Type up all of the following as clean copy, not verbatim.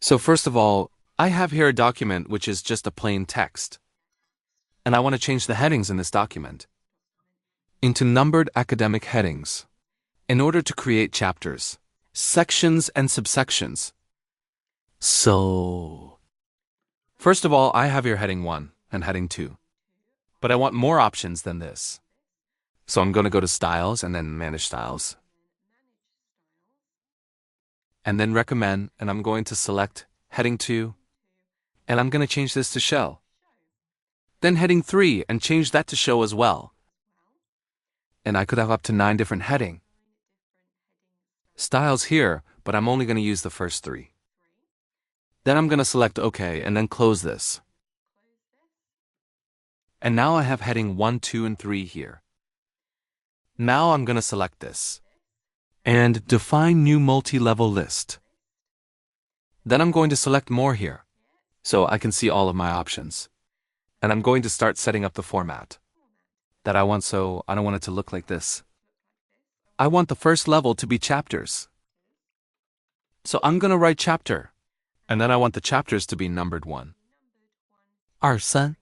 So first of all, I have here a document which is just a plain text. And I want to change the headings in this document into numbered academic headings in order to create chapters, sections, and subsections. So, first of all, I have here heading 1 and heading 2. But I want more options than this. So I'm going to go to Styles and then Manage Styles. And then Recommend, and I'm going to select heading 2, and I'm going to change this to Show. Then heading 3 and change that to Show as well. And I could have up to 9 different heading styles here, but I'm only going to use the first 3. Then I'm going to select OK and then close this. And now I have heading 1, 2, and 3 here. Now I'm going to select this and define new multi-level list. Then I'm going to select more here so I can see all of my options. And I'm going to start setting up the format that I want, so I don't want it to look like this. I want the first level to be chapters. So I'm going to write chapter, and then I want the chapters to be numbered 1. 2, 3.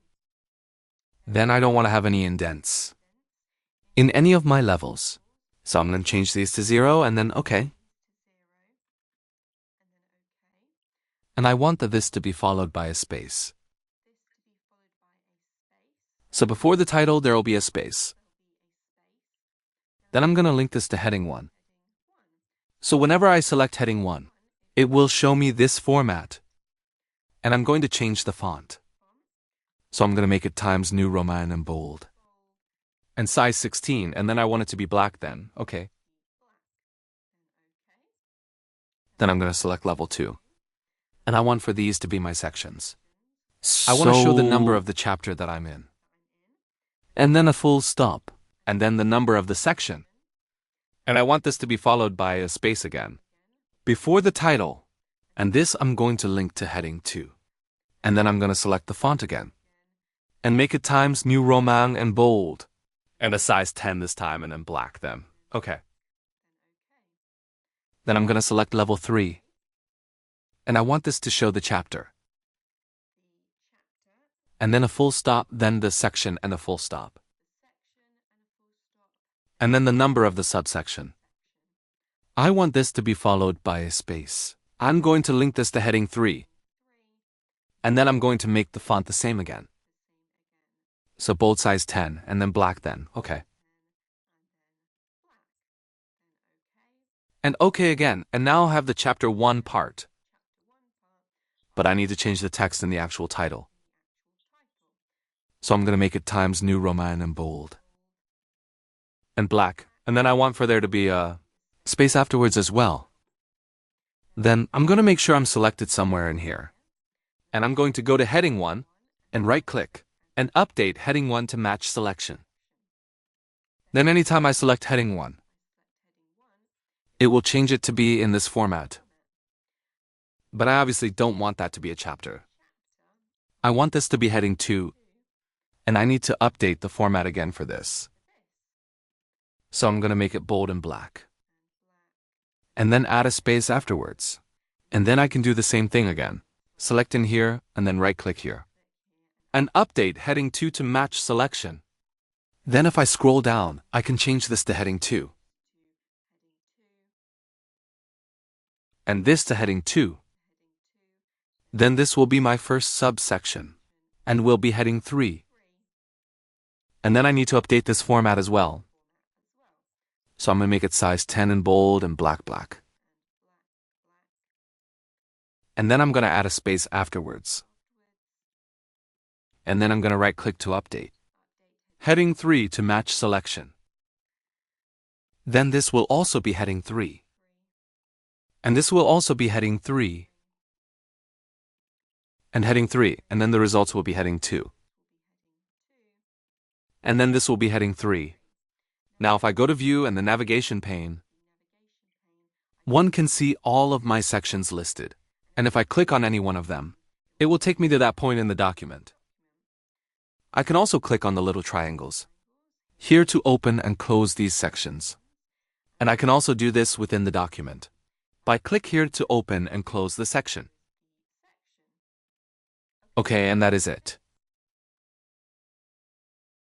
Then I don't want to have any indents in any of my levels. So I'm going to change these to 0 and then OK. And I want this to be followed by a space. So before the title, there will be a space. Then I'm going to link this to heading 1. So whenever I select heading 1, it will show me this format. And I'm going to change the font. So I'm going to make it Times New Roman and bold. And size 16, and then I want it to be black then. Okay. Then I'm going to select level 2. And I want for these to be my sections. I want to show the number of the chapter that I'm in. And then a full stop, and then the number of the section. And I want this to be followed by a space again before the title. And this I'm going to link to heading 2. And then I'm going to select the font again and make it Times New Roman and bold. And a size 10 this time, and then black then. Okay. Then I'm going to select level 3. And I want this to show the chapter. And then a full stop, then the section and a full stop. And then the number of the subsection. I want this to be followed by a space. I'm going to link this to heading 3. And then I'm going to make the font the same again. So bold size 10, and then black then. Okay. And OK again, and now I'll have the chapter 1 part. But I need to change the text in the actual title. So I'm going to make it Times New Roman and bold. And black. And then I want for there to be a space afterwards as well. Then I'm going to make sure I'm selected somewhere in here. And I'm going to go to heading 1 and right-click and update heading 1 to match selection. Then anytime I select heading 1, it will change it to be in this format. But I obviously don't want that to be a chapter. I want this to be heading 2. And I need to update the format again for this. So I'm going to make it bold and black. And then add a space afterwards. And then I can do the same thing again. Select in here and then right-click here. And update heading 2 to match selection. Then if I scroll down, I can change this to heading 2. And this to heading 2. Then this will be my first subsection. And will be heading 3. And then I need to update this format as well. So I'm going to make it size 10 and bold and black. And then I'm going to add a space afterwards. And then I'm going to right-click to update. Heading 3 to match selection. Then this will also be heading 3. And this will also be heading 3. And heading 3, and then the results will be heading 2. And then this will be heading 3. Now if I go to View and the navigation pane, one can see all of my sections listed. And if I click on any one of them, it will take me to that point in the document. I can also click on the little triangles here to open and close these sections. And I can also do this within the document by click here to open and close the section. Okay, and that is it.